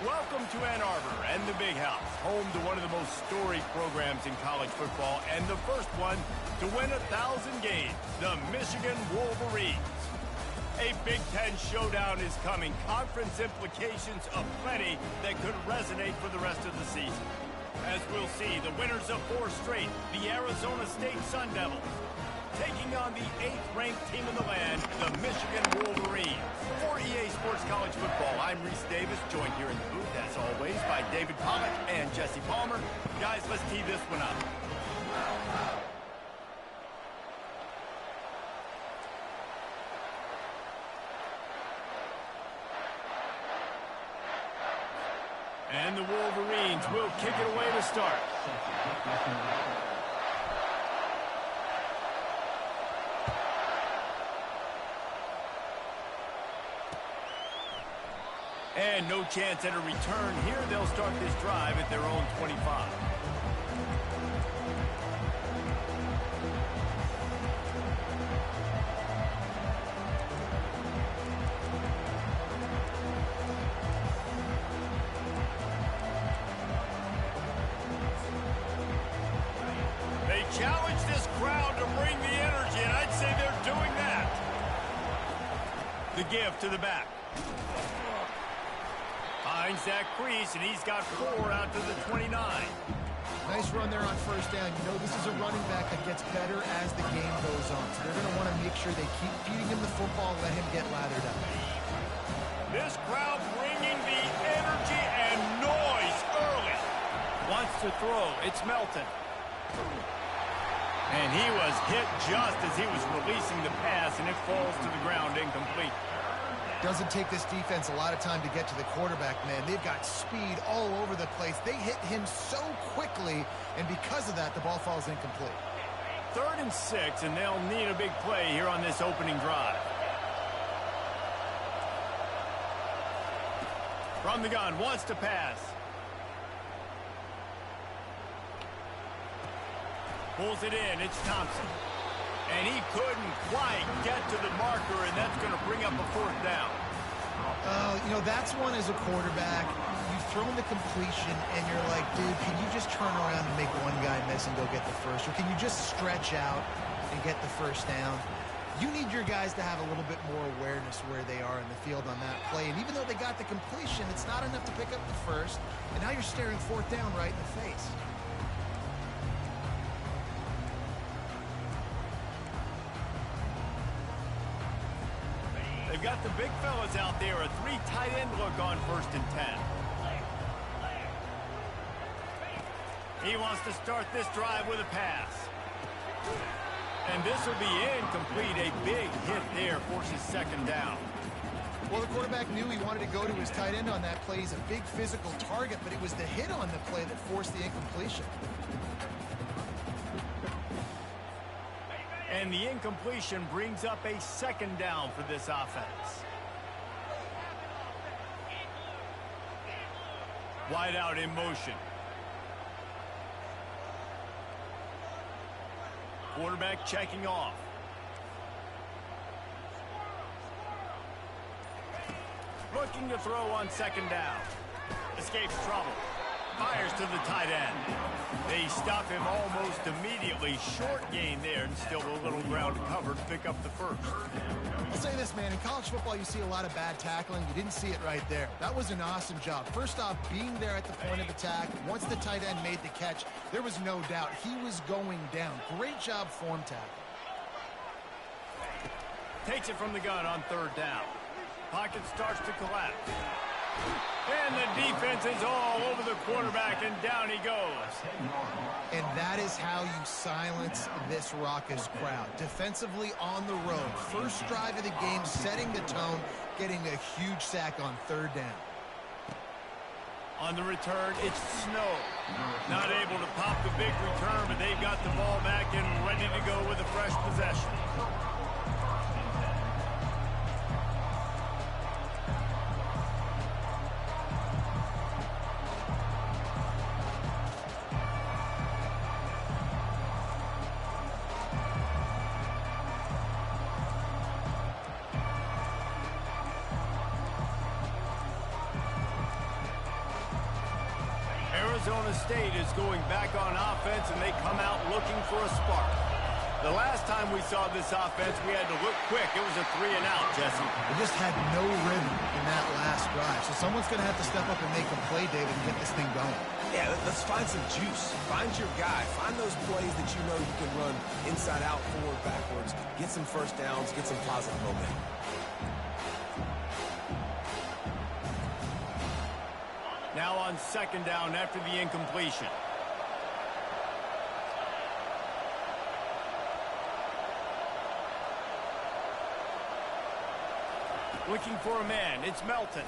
Welcome to Ann Arbor and the Big House, home to one of the most storied programs in college football and the first one to win 1,000 games, the Michigan Wolverines. A Big Ten showdown is coming, conference implications aplenty that could resonate for the rest of the season. As we'll see, the winners of 4 straight, the Arizona State Sun Devils, taking on the 8th-ranked team in the land, the Michigan Wolverines. For EA Sports College Football, I'm Reese Davis, joined here in the booth, as always, by David Pollack and Jesse Palmer. Guys, let's tee this one up. And the Wolverines will kick it away to start. And no chance at a return here. They'll start this drive at their own 25. They challenge this crowd to bring the energy, and I'd say they're doing that. The give to the back. Finds that crease, and he's got 4 out to the 29. Nice run there on first down. You know, this is a running back that gets better as the game goes on. So they're going to want to make sure they keep feeding him the football and let him get lathered up. This crowd bringing the energy and noise early. Wants to throw. It's Melton. And he was hit just as he was releasing the pass, and it falls to the ground incomplete. Doesn't take this defense a lot of time to get to the quarterback, man. They've got speed all over the place. They hit him so quickly, and because of that, the ball falls incomplete. 3rd and 6, and they'll need a big play here on this opening drive. From the gun, wants to pass. Pulls it in, it's Thompson. And he couldn't quite get to the marker, and that's going to bring up a 4th down. You know, that's one as a quarterback. You've thrown the completion, and you're like, dude, can you just turn around and make one guy miss and go get the first? Or can you just stretch out and get the first down? You need your guys to have a little bit more awareness where they are in the field on that play. And even though they got the completion, it's not enough to pick up the first. And now you're staring 4th down right in the face. They've got the big fellas out there, a 3 tight end look on 1st and 10. He wants to start this drive with a pass. And this will be incomplete. A big hit there forces 2nd down. Well, the quarterback knew he wanted to go to his tight end on that play. He's a big physical target, but it was the hit on the play that forced the incompletion. And the incompletion brings up a 2nd down for this offense. Wide out in motion. Quarterback checking off. Looking to throw on 2nd down. Escapes trouble. Fires to the tight end. They stop him almost immediately. Short gain there, and still a little ground covered to pick up the first. I'll say this, man. In college football, you see a lot of bad tackling. You didn't see it right there. That was an awesome job. First off, being there at the point of attack. Once the tight end made the catch, there was no doubt he was going down. Great job form tackle. Takes it from the gun on 3rd down. Pocket starts to collapse. And the defense is all over the quarterback, and down he goes. And that is how you silence this raucous crowd. Defensively on the road. First drive of the game, setting the tone, getting a huge sack on 3rd down. On the return, it's Snow. Not able to pop the big return, but they've got the ball back and ready to go with a fresh possession. Arizona State is going back on offense, and they come out looking for a spark. The last time we saw this offense, we had to look quick. It was a 3-and-out, Jesse. They just had no rhythm in that last drive. So someone's going to have to step up and make a play, David, and get this thing going. Yeah, let's find some juice. Find your guy. Find those plays that you know you can run inside out, forward, backwards. Get some first downs. Get some positive momentum. Now on second down after the incompletion. Looking for a man. It's Melton.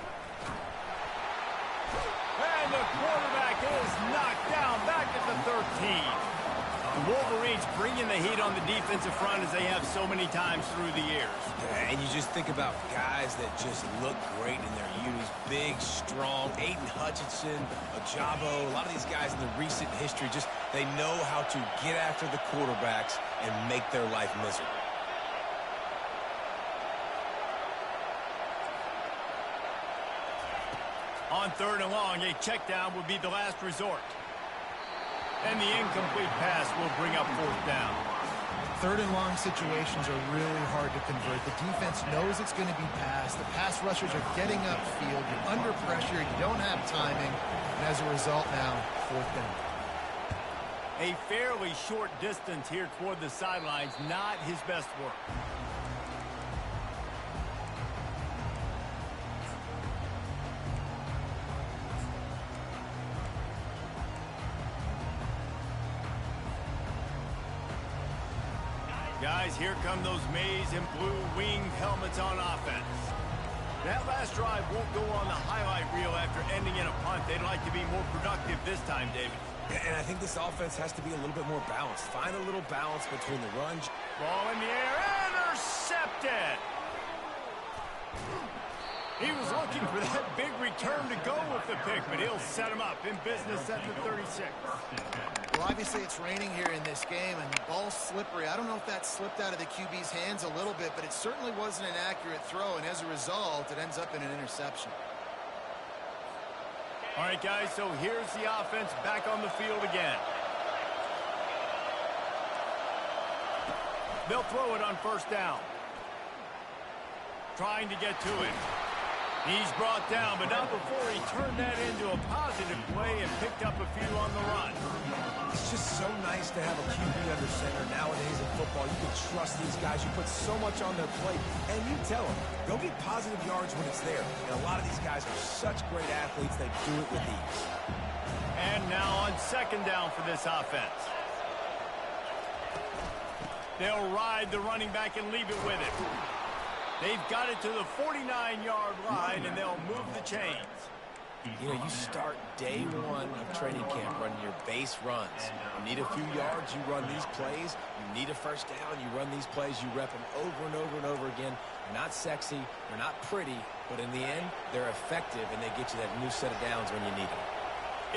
And the quarterback is knocked down back at the 13. The Wolverines bringing the heat on the defensive front as they have so many times through the years. Yeah, and you just think about guys that just look great in their youth. Big, strong, Aiden Hutchinson, Ajabo, a lot of these guys in the recent history, just they know how to get after the quarterbacks and make their life miserable. On third and long, a check down would be the last resort. And the incomplete pass will bring up fourth down. Third and long situations are really hard to convert. The defense knows it's going to be passed. The pass rushers are getting upfield. You're under pressure. You don't have timing. And as a result now, fourth down. A fairly short distance here toward the sidelines. Not his best work. Guys, here come those maize and blue winged helmets on offense. That last drive won't go on the highlight reel after ending in a punt. They'd like to be more productive this time, David. And I think this offense has to be a little bit more balanced. Find a little balance between the run. Ball in the air, intercepted. He was looking for that big return to go with the pick, but he'll set him up in business at the 36. Well, obviously it's raining here in this game, and the ball's slippery. I don't know if that slipped out of the QB's hands a little bit, but it certainly wasn't an accurate throw, and as a result, it ends up in an interception. All right, guys, so here's the offense back on the field again. They'll throw it on first down. Trying to get to it. He's brought down, but not before he turned that into a positive play and picked up a few on the run. It's just so nice to have a QB under center. Nowadays in football, you can trust these guys. You put so much on their plate, and you tell them, go get positive yards when it's there. And a lot of these guys are such great athletes, they do it with ease. And now on second down for this offense. They'll ride the running back and leave it with it. They've got it to the 49-yard line, and they'll move the chains. You know, you start day one of training camp running your base runs. You need a few yards, you run these plays. You need a first down, you run these plays. You rep them over and over and over again. They're not sexy, they're not pretty, but in the end, they're effective, and they get you that new set of downs when you need them.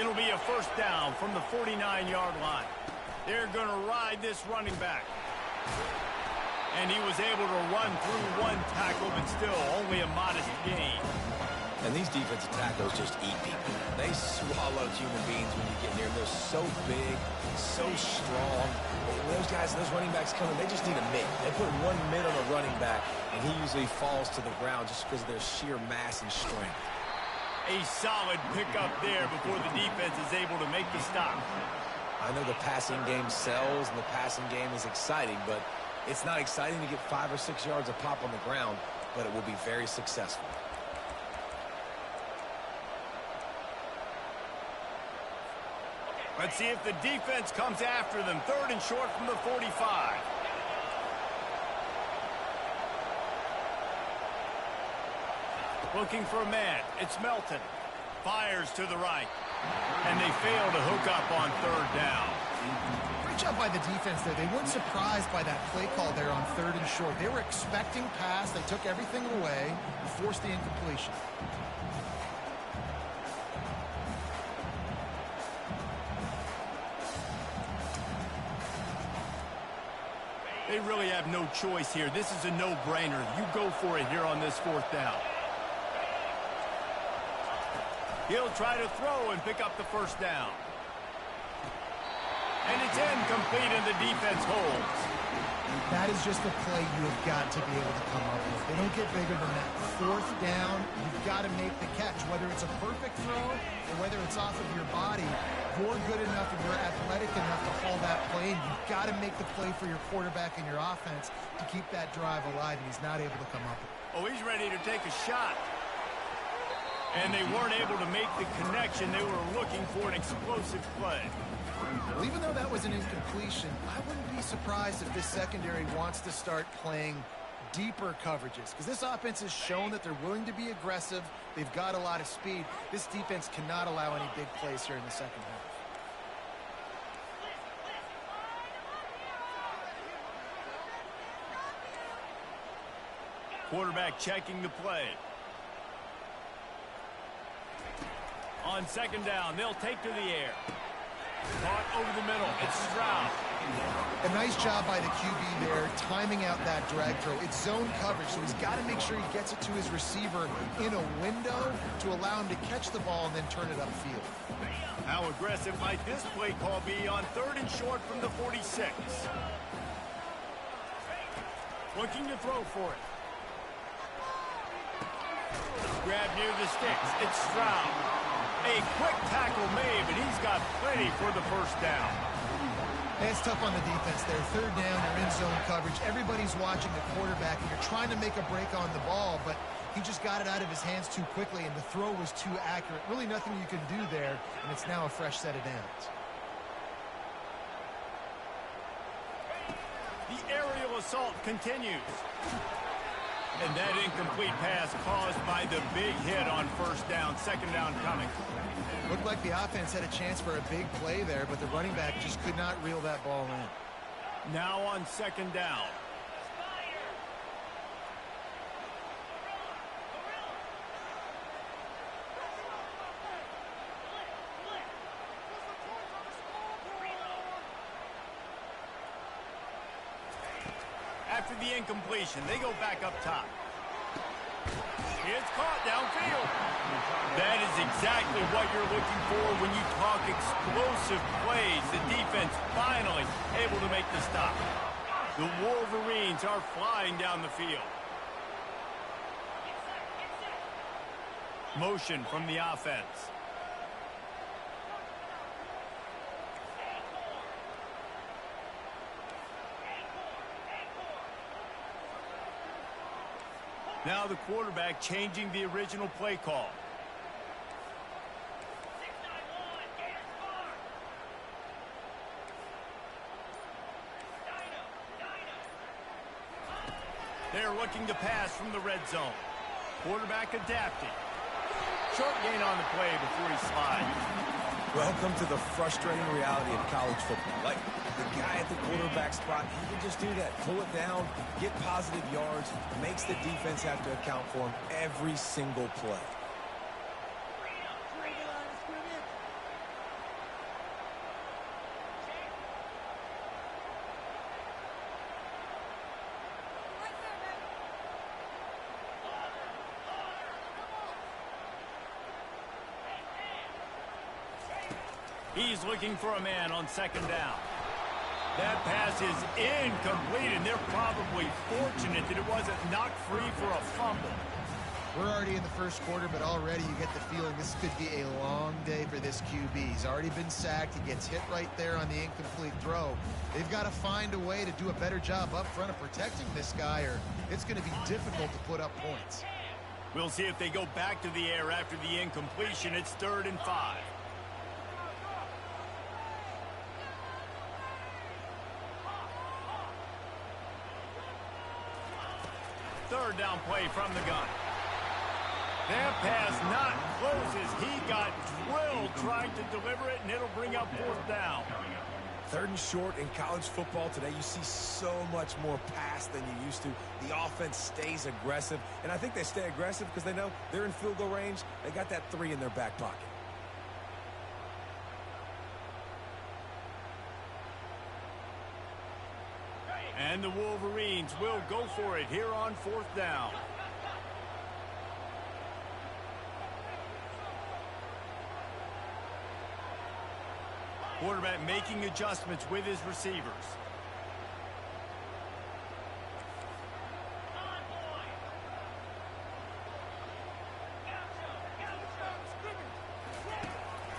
It'll be a first down from the 49-yard line. They're going to ride this running back. And he was able to run through one tackle, but still only a modest gain. And these defensive tackles just eat people. They swallow human beings when you get near them. They're so big, so strong. When those guys, those running backs come in, they just need a mid. They put one mid on a running back, and he usually falls to the ground just because of their sheer mass and strength. A solid pickup there before the defense is able to make the stop. I know the passing game sells, and the passing game is exciting, but it's not exciting to get 5 or 6 yards of pop on the ground, but it will be very successful. Let's see if the defense comes after them. Third and short from the 45. Looking for a man. It's Melton. Fires to the right. And they fail to hook up on third down. Great job by the defense there. They weren't surprised by that play call there on third and short. They were expecting pass. They took everything away and forced the incompletion. They really have no choice here. This is a no-brainer. You go for it here on this fourth down. He'll try to throw and pick up the first down. And it's incomplete, and the defense holds. That is just a play you have got to be able to come up with. They don't get bigger than that. Fourth down, you've got to make the catch. Whether it's a perfect throw or whether it's off of your body, you're good enough and you're athletic enough to haul that play, and you've got to make the play for your quarterback and your offense to keep that drive alive, and he's not able to come up with it. Oh, he's ready to take a shot. And they weren't able to make the connection. They were looking for an explosive play. Well, even though that was an incompletion, I wouldn't be surprised if this secondary wants to start playing deeper coverages, because this offense has shown that they're willing to be aggressive. They've got a lot of speed. This defense cannot allow any big plays here in the second half. Quarterback checking the play. On second down, they'll take to the air. Caught over the middle. It's Stroud. A nice job by the QB there, timing out that drag throw. It's zone coverage, so he's got to make sure he gets it to his receiver in a window to allow him to catch the ball and then turn it upfield. How aggressive might this play call be on third and short from the 46? Looking to throw for it. Grab near the sticks. It's Stroud. A quick tackle made, but he's got plenty for the first down. It's tough on the defense there. Third down, they're in zone coverage. Everybody's watching the quarterback, and you're trying to make a break on the ball, but he just got it out of his hands too quickly, and the throw was too accurate. Really nothing you can do there, and it's now a fresh set of downs. The aerial assault continues. And that incomplete pass caused by the big hit on first down. Second down coming. Looked like the offense had a chance for a big play there, but the running back just could not reel that ball in. Now on second down. After the incompletion, they go back up top. It's caught downfield. That is exactly what you're looking for when you talk explosive plays. The defense finally able to make the stop. The Wolverines are flying down the field. Motion from the offense. Now the quarterback changing the original play call. They're looking to pass from the red zone. Quarterback adapting. Short gain on the play before he slides. Welcome to the frustrating reality of college football. Like, the guy at the quarterback spot, he can just do that. Pull it down, get positive yards, makes the defense have to account for him every single play. He's looking for a man on second down. That pass is incomplete, and they're probably fortunate that it wasn't knocked free for a fumble. We're already in the first quarter, but already you get the feeling this could be a long day for this QB. He's already been sacked. He gets hit right there on the incomplete throw. They've got to find a way to do a better job up front of protecting this guy, or it's going to be difficult to put up points. We'll see if they go back to the air after the incompletion. It's 3rd and 5. Third down play from the gun. That pass not closes. He got drilled trying to deliver it, and it'll bring up 4th down. 3rd and short in college football today, you see so much more pass than you used to. The offense stays aggressive, and I think they stay aggressive because they know they're in field goal range. They got that 3 in their back pocket. And the Wolverines will go for it here on 4th down. Quarterback making adjustments with his receivers.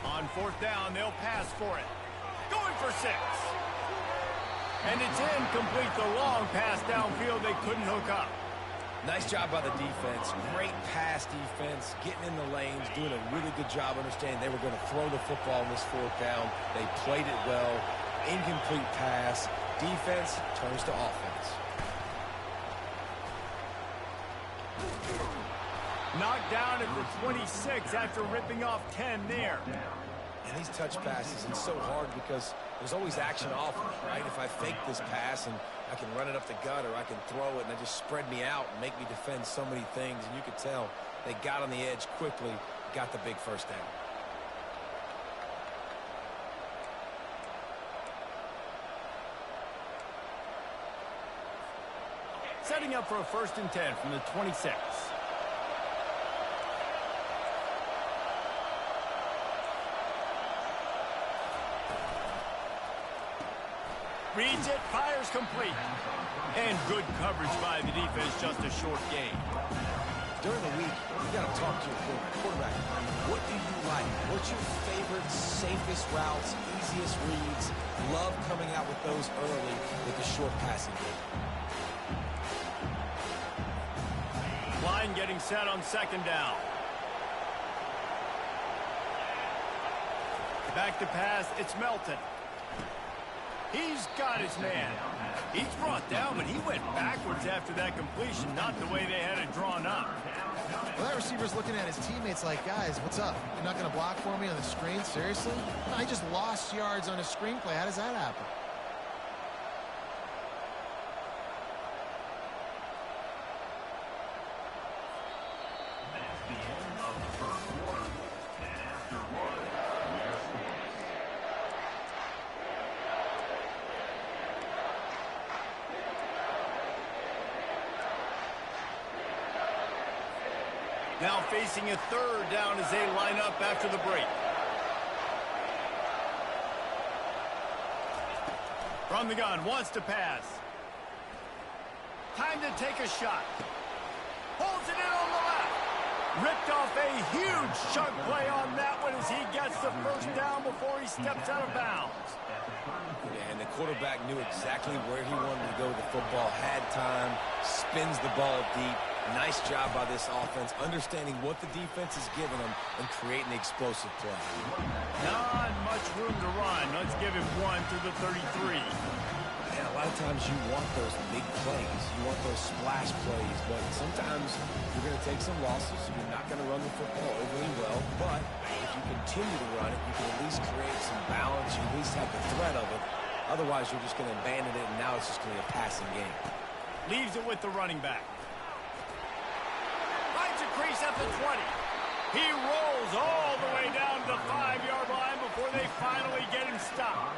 On fourth down, they'll pass for it. Going for 6. And it's incomplete. The long pass downfield they couldn't hook up. Nice job by the defense. Great pass defense, getting in the lanes, doing a really good job understanding they were going to throw the football on this fourth down. They played it well. Incomplete pass. Defense turns to offense. Knocked down at the 26 after ripping off 10 there. And these touch passes, it's so hard because there's always action off of it, right? If I fake this pass and I can run it up the gut, or I can throw it and they just spread me out and make me defend so many things. And you could tell they got on the edge quickly, got the big first down. Setting up for a 1st and 10 from the 26. Reads it, fires complete. And good coverage by the defense, just a short gain. During the week, you got to talk to your quarterback. What do you like? What's your favorite, safest routes, easiest reads? Love coming out with those early with the short passing game. Line getting set on 2nd down. Back to pass, it's Melton. He's got his man. He's brought down, but he went backwards after that completion, not the way they had it drawn up. Well, that receiver's looking at his teammates like, guys, what's up? You're not going to block for me on the screen? Seriously? No, I just lost yards on a screenplay. How does that happen? Now facing a 3rd down as they line up after the break. From the gun, wants to pass. Time to take a shot. Holds it in on the left. Ripped off a huge chunk play on that one as he gets the 1st down before he steps out of bounds. Yeah, and the quarterback knew exactly where he wanted to go with the football, had time, spins the ball deep. Nice job by this offense, understanding what the defense is giving them and creating the explosive play. Not much room to run. Let's give him 1 to the 33. And a lot of times you want those big plays. You want those splash plays, but sometimes you're going to take some losses. You're not going to run the football overly well, but if you continue to run it, you can at least create some balance. You at least have the threat of it. Otherwise, you're just going to abandon it, and now it's just going to be a passing game. Leaves it with the running back. Crease at the 20. He rolls all the way down to the 5-yard line before they finally get him stopped.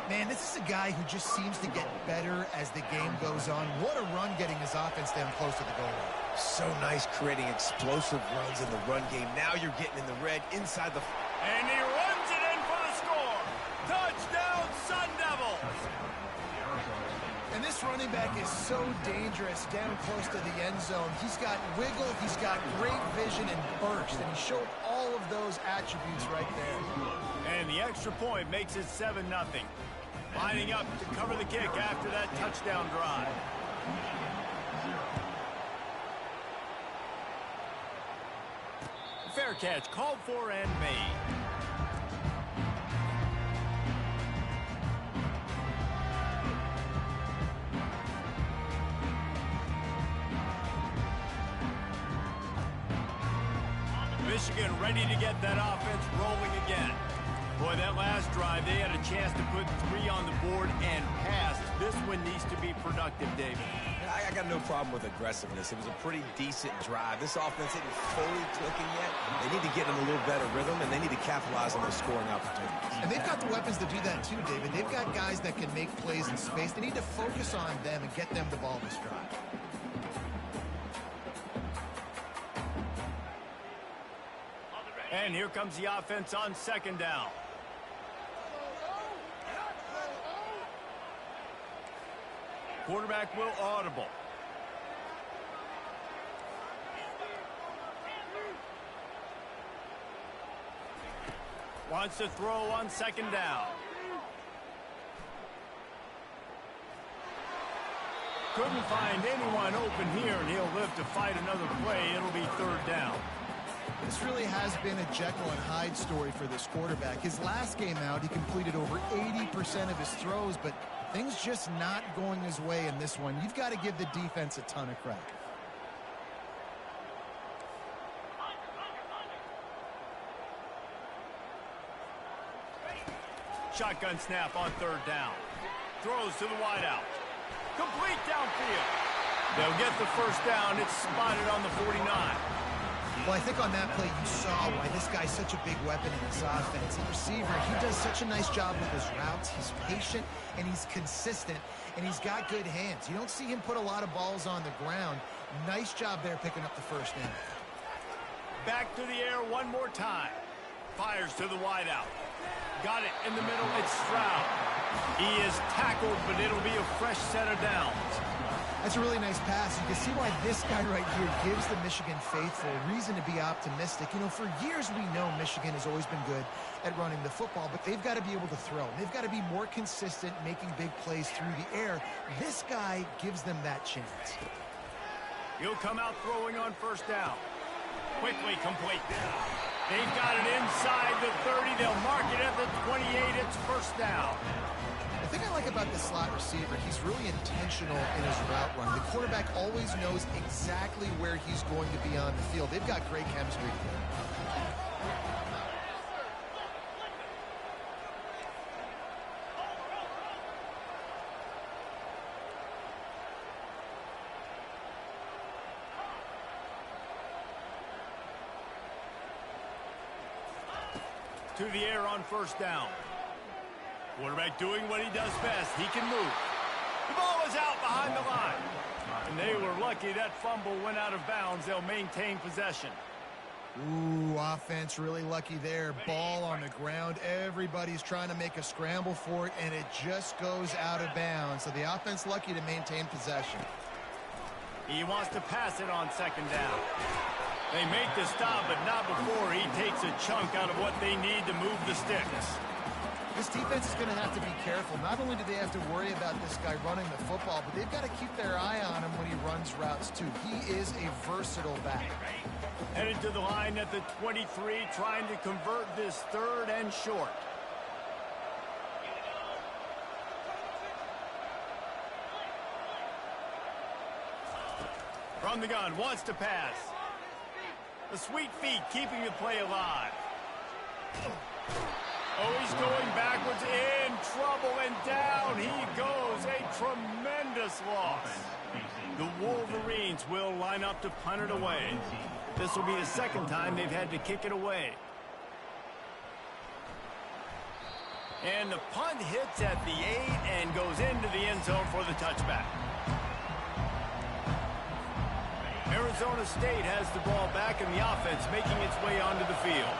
Man, this is a guy who just seems to get better as the game goes on. What a run getting his offense down close to the goal line. So nice creating explosive runs in the run game. Now you're getting in the red inside the... And he runs it in for the score. Touchdown, Sun Devils. And this running back is so dangerous down close to the end zone. He's got wiggle, he's got great vision and burst, and he showed all of those attributes right there. And the extra point makes it 7-0. Lining up to cover the kick after that touchdown drive. Fair catch called for and made. Michigan ready to get that offense rolling again. Boy, that last drive, they had a chance to put 3 on the board and pass. This one needs to be productive, David. I got no problem with aggressiveness. It was a pretty decent drive. This offense isn't fully clicking yet. They need to get in a little better rhythm, and they need to capitalize on those scoring opportunities. And they've got the weapons to do that too, David. They've got guys that can make plays in space. They need to focus on them and get them the ball this drive. And here comes the offense on 2nd down. quarterback will audible. Wants to throw on second down. Couldn't find anyone open here, and he'll live to fight another play. It'll be third down. This really has been a Jekyll and Hyde story for this quarterback. His last game out, he completed over 80% of his throws, but things just not going his way in this one. You've got to give the defense a ton of credit. Shotgun snap on third down. Throws to the wideout. Complete downfield. They'll get the first down. It's spotted on the 49. Well, I think on that play you saw why this guy's such a big weapon in this offense. The receiver, he does such a nice job with his routes. He's patient, and he's consistent, and he's got good hands. You don't see him put a lot of balls on the ground. Nice job there picking up the first down. Back to the air one more time. Fires to the wideout. Got it in the middle. It's Stroud. He is tackled, but it'll be a fresh set of downs. That's a really nice pass. You can see why this guy right here gives the Michigan faithful reason to be optimistic. You know, for years we know Michigan has always been good at running the football, but they've got to be able to throw. They've got to be more consistent making big plays through the air. This guy gives them that chance. He'll come out throwing on first down. Quickly complete. They've got it inside the 30. They'll mark it at the 28. It's first down. The thing I like about the slot receiver, he's really intentional in his route run. The quarterback always knows exactly where he's going to be on the field. They've got great chemistry together. To the air on first down. Quarterback doing what he does best. He can move. The ball is out behind the line. And they were lucky that fumble went out of bounds. They'll maintain possession. Ooh, offense really lucky there. Ball on the ground. Everybody's trying to make a scramble for it, and it just goes out of bounds. So the offense lucky to maintain possession. He wants to pass it on second down. They make the stop, but not before he takes a chunk out of what they need to move the sticks. This defense is going to have to be careful. Not only do they have to worry about this guy running the football, but they've got to keep their eye on him when he runs routes, too. He is a versatile back. Headed to the line at the 23, trying to convert this third and short. From the gun, wants to pass. The sweet feet keeping the play alive. Oh, he's going backwards, in trouble, and down he goes. A tremendous loss. The Wolverines will line up to punt it away. This will be the second time they've had to kick it away. And the punt hits at the 8 and goes into the end zone for the touchback. Arizona State has the ball back, and the offense making its way onto the field.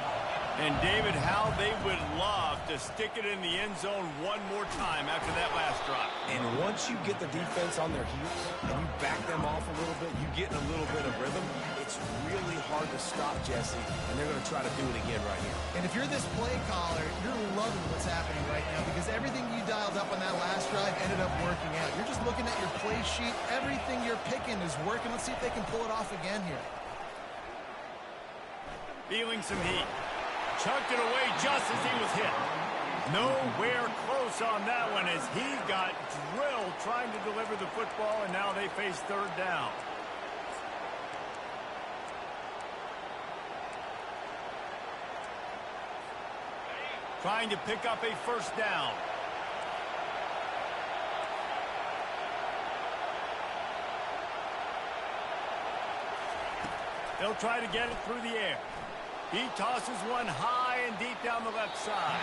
And, David, how they would love to stick it in the end zone one more time after that last drive. And once you get the defense on their heels and you back them off a little bit, you get in a little bit of rhythm, it's really hard to stop, Jesse, and they're going to try to do it again right here. And if you're this play caller, you're loving what's happening right now because everything you dialed up on that last drive ended up working out. You're just looking at your play sheet. Everything you're picking is working. Let's see if they can pull it off again here. Feeling some heat. Chucked it away just as he was hit. Nowhere close on that one as he got drilled trying to deliver the football, and now they face third down. Trying to pick up a first down. They'll try to get it through the air. He tosses one high and deep down the left side.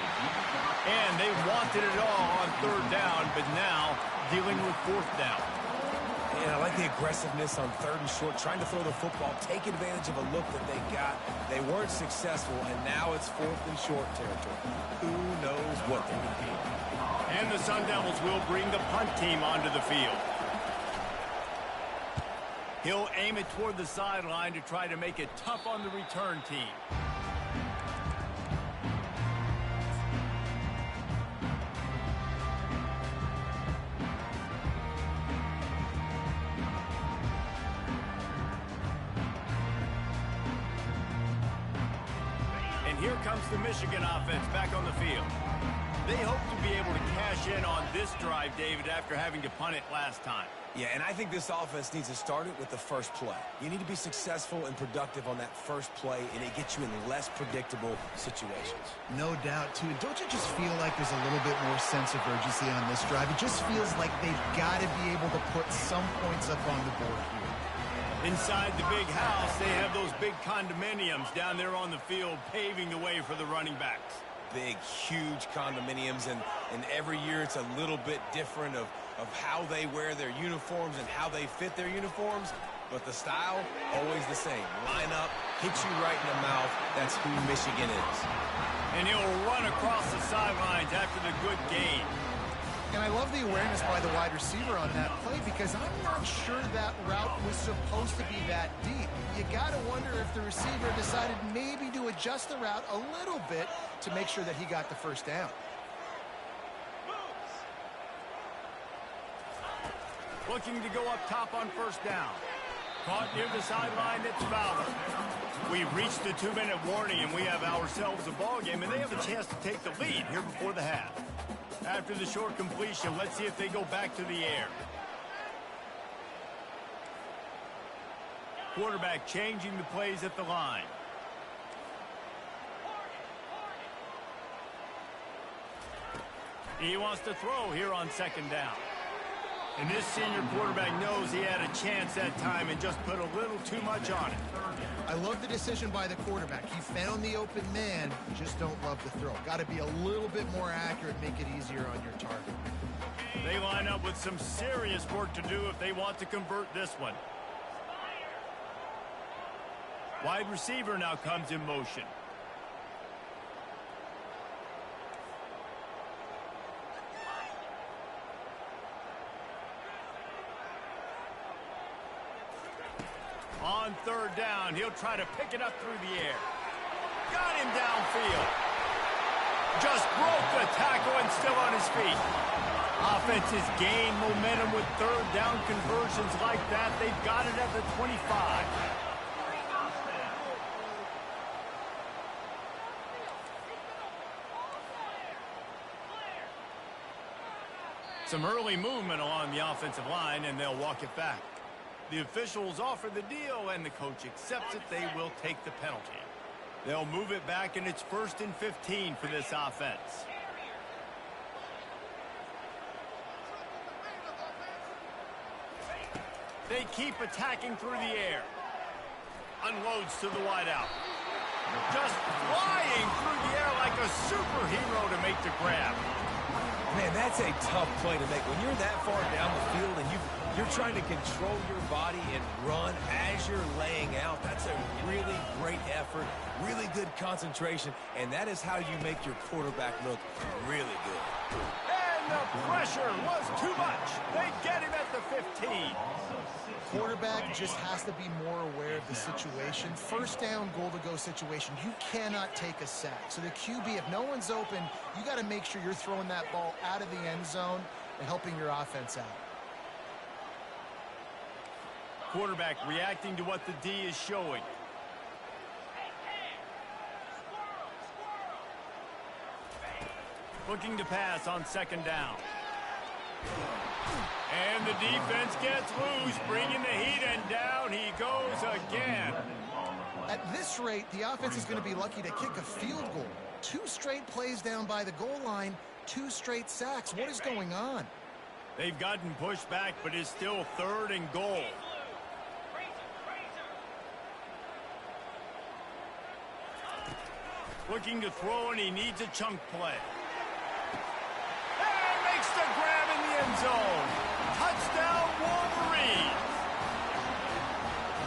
And they wanted it all on third down, but now dealing with fourth down. And I like the aggressiveness on third and short, trying to throw the football, take advantage of a look that they got. They weren't successful, and now it's fourth and short territory. Who knows what they're going to do. And the Sun Devils will bring the punt team onto the field. He'll aim it toward the sideline to try to make it tough on the return team. And here comes the Michigan offense back on the field. They hope to be able to cash in on this drive, David, after having to punt it last time. Yeah, and I think this offense needs to start it with the first play. You need to be successful and productive on that first play, and it gets you in less predictable situations. No doubt, too. Don't you just feel like there's a little bit more sense of urgency on this drive? It just feels like they've got to be able to put some points up on the board here. Inside the big house, they have those big condominiums down there on the field paving the way for the running backs. Big, huge condominiums, and every year it's a little bit different of how they wear their uniforms and how they fit their uniforms, but the style, always the same. Line up, hit you right in the mouth. That's who Michigan is. And he'll run across the sidelines after the good gain. And I love the awareness by the wide receiver on that play because I'm not sure that route was supposed to be that deep. You got to wonder if the receiver decided maybe to adjust the route a little bit to make sure that he got the first down. Looking to go up top on first down. Caught near the sideline, it's Fowler. We've reached the 2-minute warning, and we have ourselves a ball game, and they have a chance to take the lead here before the half. After the short completion, let's see if they go back to the air. Quarterback changing the plays at the line. He wants to throw here on second down. And this senior quarterback knows he had a chance that time and just put a little too much on it. I love the decision by the quarterback. He found the open man, just don't love the throw. Got to be a little bit more accurate, make it easier on your target. They line up with some serious work to do if they want to convert this one. Wide receiver now comes in motion. On third down, he'll try to pick it up through the air. Got him downfield. Just broke the tackle and still on his feet. Offense has gained momentum with third down conversions like that. They've got it at the 25. Some early movement along the offensive line, and they'll walk it back. The officials offer the deal, and the coach accepts it. They will take the penalty. They'll move it back, and it's 1st and 15 for this offense. They keep attacking through the air. Unloads to the wideout. Just flying through the air like a superhero to make the grab. Man, that's a tough play to make. When you're that far down the field and you're trying to control your body and run as you're laying out, that's a really great effort, really good concentration, and that is how you make your quarterback look really good. And the pressure was too much. They get him at the 15. Quarterback just has to be more aware of the situation. First down, goal-to-go situation. You cannot take a sack. So the QB, if no one's open, you got to make sure you're throwing that ball out of the end zone and helping your offense out. Quarterback reacting to what the D is showing. Looking to pass on second down. And the defense gets loose, bringing the heat, and down he goes again. At this rate, the offense is going to be lucky to kick a field goal. 2 straight plays down by the goal line, 2 straight sacks. What is going on? They've gotten pushed back, but it's still 3rd and goal. Looking to throw, and he needs a chunk play. And makes the grab in the end zone. Touchdown, Wolverines.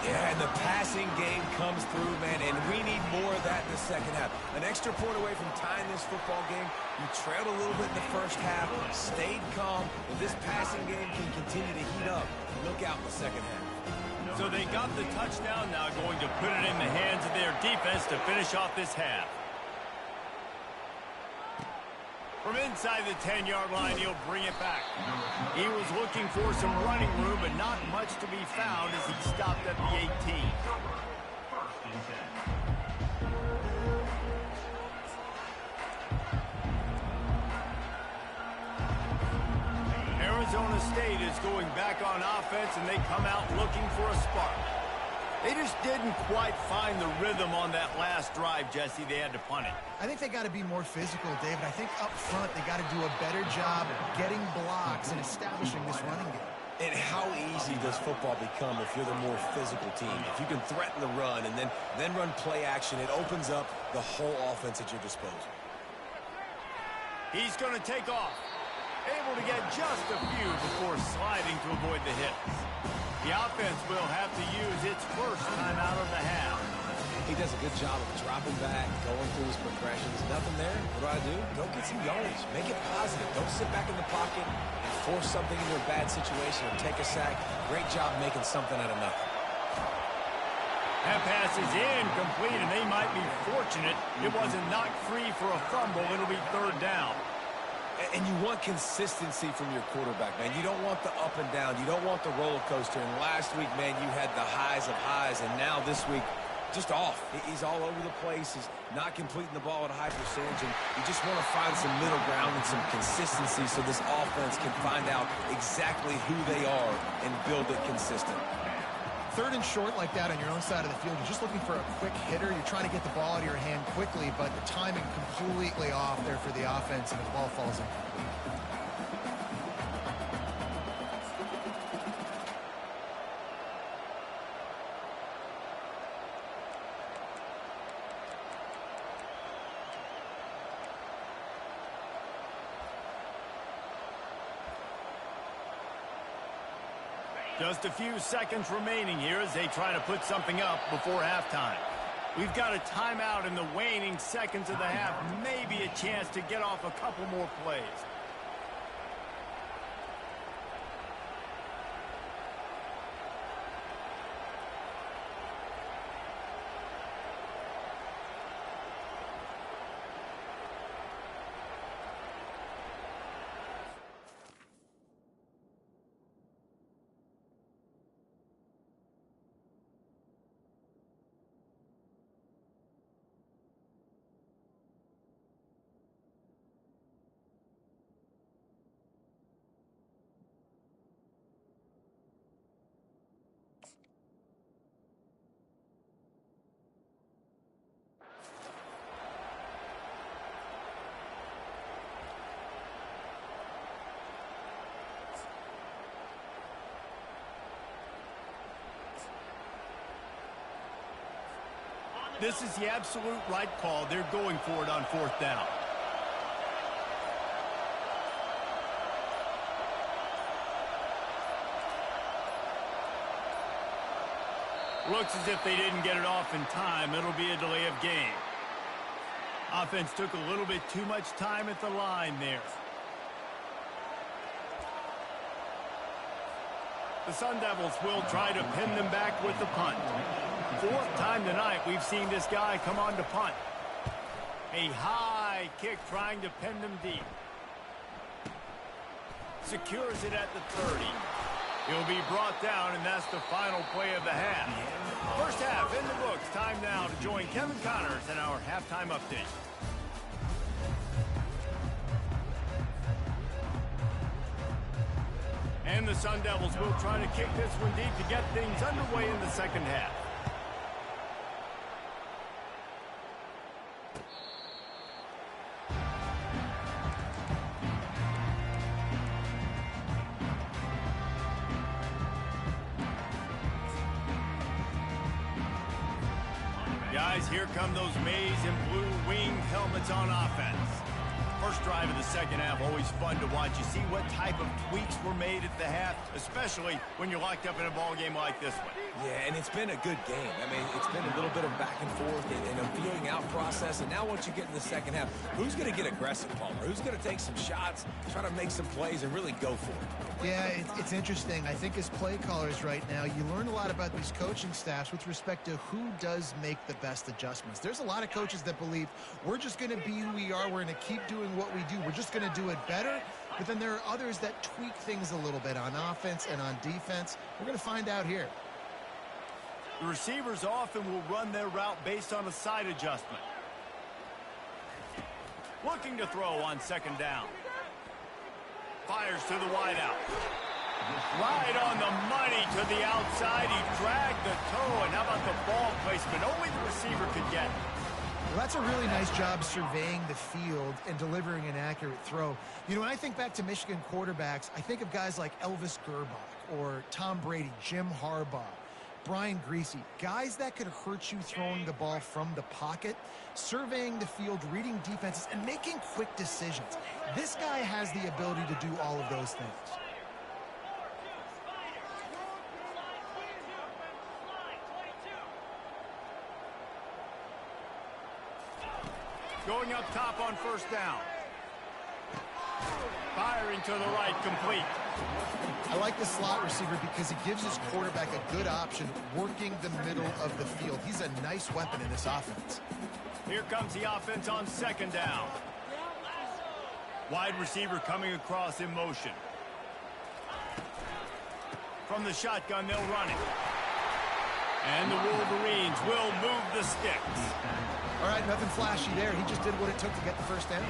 Yeah, and the passing game comes through, man, and we need more of that in the second half. An extra point away from tying this football game. You trailed a little bit in the first half, stayed calm, but this passing game can continue to heat up. Look out in the second half. So they got the touchdown, now going to put it in the hands of their defense to finish off this half. From inside the 10-yard line, he'll bring it back. He was looking for some running room, but not much to be found as he stopped at the 18. Arizona State is going back on offense, and they come out looking for a spark. They just didn't quite find the rhythm on that last drive, Jesse. They had to punt it. I think they got to be more physical, David. I think up front they got to do a better job getting blocks and establishing this running game. And how easy does football become if you're the more physical team? If you can threaten the run and then run play action, it opens up the whole offense at your disposal. He's going to take off. Able to get just a few before sliding to avoid the hits. The offense will have to use its first time out of the half. He does a good job of dropping back, going through his progressions. Nothing there. What do? Go get some yardage. Make it positive. Don't sit back in the pocket and force something into a bad situation or take a sack. Great job making something out of nothing. That pass is incomplete, and they might be fortunate it wasn't knocked free for a fumble. It'll be third down. And you want consistency from your quarterback, man. You don't want the up and down. You don't want the roller coaster. And last week, man, you had the highs of highs. And now this week, just off. He's all over the place. He's not completing the ball at a high percentage. And you just want to find some middle ground and some consistency so this offense can find out exactly who they are and build it consistent. Third and short like that on your own side of the field, you're just looking for a quick hitter. You're trying to get the ball out of your hand quickly, but the timing completely off there for the offense, and the ball falls incomplete. Just a few seconds remaining here as they try to put something up before halftime. We've got a timeout in the waning seconds of the half. Maybe a chance to get off a couple more plays. This is the absolute right call. They're going for it on fourth down. Looks as if they didn't get it off in time. It'll be a delay of game. Offense took a little bit too much time at the line there. The Sun Devils will try to pin them back with the punt. Fourth time tonight we've seen this guy come on to punt. A high kick trying to pin them deep. Secures it at the 30. He'll be brought down, and that's the final play of the half. First half in the books. Time now to join Kevin Connors in our halftime update. And the Sun Devils will try to kick this one deep to get things underway in the second half. Guys, here come those maize and blue winged helmets on offense. First drive of the second half, always fun to watch. You see what type of tweaks were made at the half, especially when you're locked up in a ball game like this one. Yeah, and it's been a good game. I mean, it's been a little bit of back and forth and a feeling out process. And now once you get in the second half, who's going to get aggressive, Palmer? Who's going to take some shots, try to make some plays, and really go for it? Yeah, it's interesting. I think as play callers right now, you learn a lot about these coaching staffs with respect to who does make the best adjustments. There's a lot of coaches that believe we're just going to be who we are. We're going to keep doing what we do. We're just going to do it better. But then there are others that tweak things a little bit on offense and on defense. We're going to find out here. The receivers often will run their route based on a side adjustment. Looking to throw on second down. Fires to the wideout. Right on the money to the outside. He dragged the toe, and how about the ball placement? Only the receiver could get. Well, that's a really nice job surveying the field and delivering an accurate throw. You know, when I think back to Michigan quarterbacks, I think of guys like Elvis Gerbach or Tom Brady, Jim Harbaugh, Brian Greasy, guys that could hurt you throwing the ball from the pocket, surveying the field, reading defenses, and making quick decisions. This guy has the ability to do all of those things. Going up top on first down. Firing to the right, complete. I like the slot receiver because he gives his quarterback a good option working the middle of the field. He's a nice weapon in this offense. Here comes the offense on second down. Wide receiver coming across in motion. From the shotgun, they'll run it. And the Wolverines will move the sticks. All right, nothing flashy there. He just did what it took to get the first down.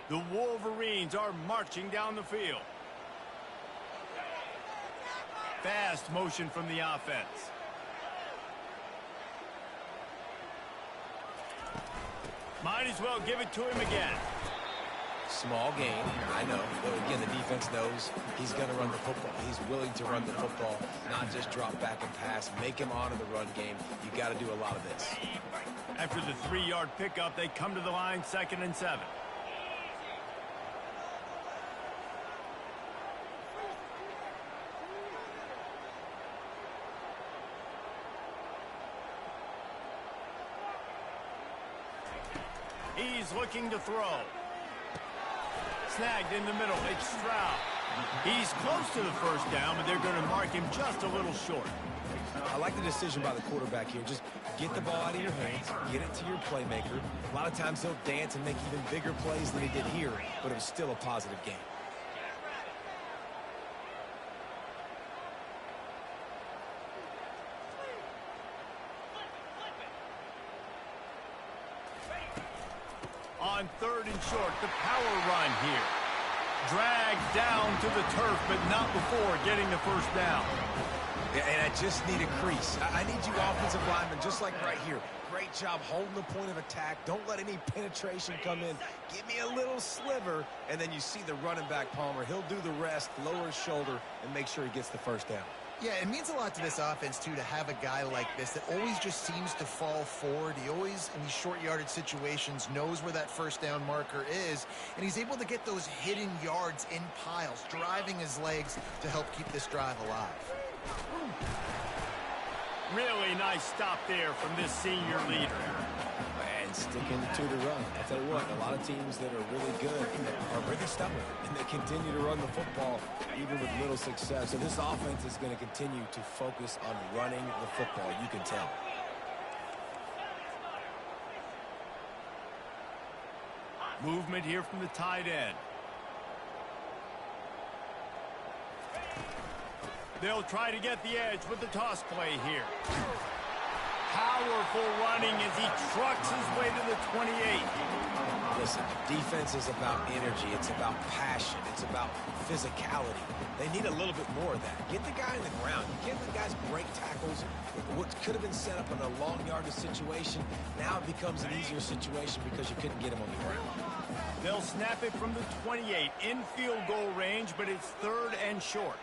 The Wolverines are marching down the field. Fast motion from the offense. Might as well give it to him again. Small gain, I know. But again, the defense knows he's going to run the football. He's willing to run the football, not just drop back and pass. Make him honor the run game. You got to do a lot of this. After the 3-yard pickup, they come to the line, 2nd and 7. He's looking to throw. Snagged in the middle. It's Stroud. He's close to the first down, but they're going to mark him just a little short. I like the decision by the quarterback here. Just get the ball out of your hands, get it to your playmaker. A lot of times he'll dance and make even bigger plays than he did here, but it was still a positive game. On 3rd and short, the power run here. Dragged down to the turf, but not before getting the first down. Yeah, and I just need a crease. I need you offensive linemen, just like right here. Great job holding the point of attack. Don't let any penetration come in. Give me a little sliver, and then you see the running back, Palmer. He'll do the rest, lower his shoulder, and make sure he gets the first down. Yeah, it means a lot to this offense, too, to have a guy like this that always just seems to fall forward. He always, in these short yardage situations, knows where that first down marker is, and he's able to get those hidden yards in piles, driving his legs to help keep this drive alive. Really nice stop there from this senior leader. And sticking to the run. I tell you what, a lot of teams that are really good are really stubborn, and they continue to run the football even with little success. So this offense is going to continue to focus on running the football. You can tell. Movement here from the tight end. They'll try to get the edge with the toss play here. Powerful running as he trucks his way to the 28. Listen, defense is about energy. It's about passion. It's about physicality. They need a little bit more of that. Get the guy in the ground. You can't let guys break tackles. What could have been set up in a long yardage situation, now it becomes an easier situation because you couldn't get him on the ground. They'll snap it from the 28 in field goal range, but it's 3rd and short.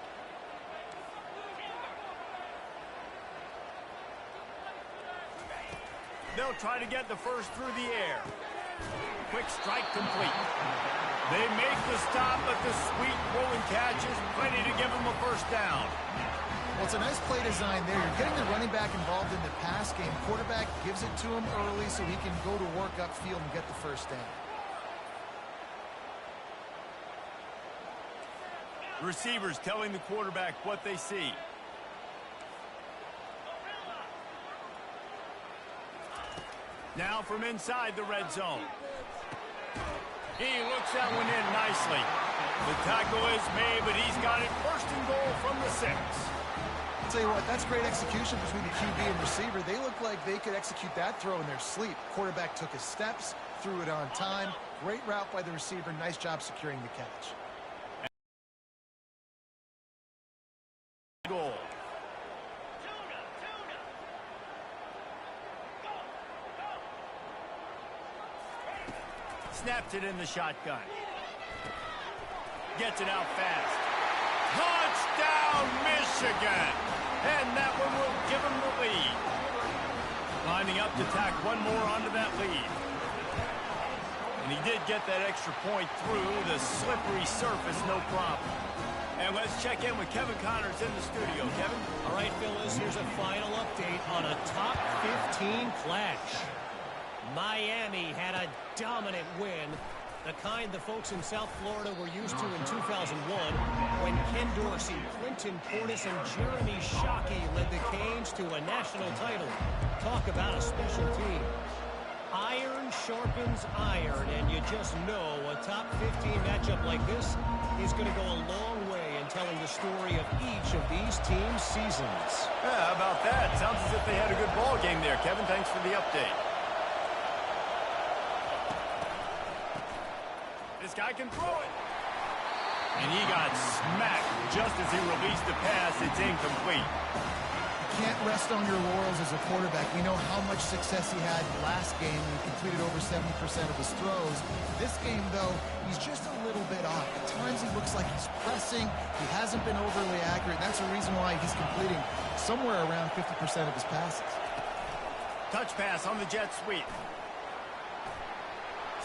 They'll try to get the first through the air. Quick strike complete. They make the stop, but the sweet throwing catch is ready to give them a first down. Well, it's a nice play design there. You're getting the running back involved in the pass game. Quarterback gives it to him early so he can go to work upfield and get the first down. Receivers telling the quarterback what they see. Now from inside the red zone. He looks that one in nicely. The tackle is made, but he's got it first and goal from the 6. I'll tell you what, that's great execution between the QB and receiver. They look like they could execute that throw in their sleep. Quarterback took his steps, threw it on time. Great route by the receiver. Nice job securing the catch. Goal. Snapped it in the shotgun. Gets it out fast. Touchdown, Michigan! And that one will give them the lead. Lining up to tack one more onto that lead. And he did get that extra point through the slippery surface, no problem. And let's check in with Kevin Connors in the studio. Kevin? All right, Phyllis, here's a final update on a top 15 clash. Miami had a dominant win, the kind the folks in South Florida were used to in 2001 when Ken Dorsey, Clinton Portis, and Jeremy Shockey led the Canes to a national title. Talk about a special team. Iron sharpens iron, and you just know a top 15 matchup like this is going to go a long way in telling the story of each of these teams' seasons. Yeah, how about that? Sounds as if they had a good ball game there. Kevin, thanks for the update. This guy can throw it. And he got smacked just as he released the pass. It's incomplete. Can't rest on your laurels as a quarterback. We know how much success he had last game. He completed over 70% of his throws. This game, though, he's just a little bit off. At times he looks like he's pressing. He hasn't been overly accurate. That's the reason why he's completing somewhere around 50% of his passes. Touch pass on the jet sweep.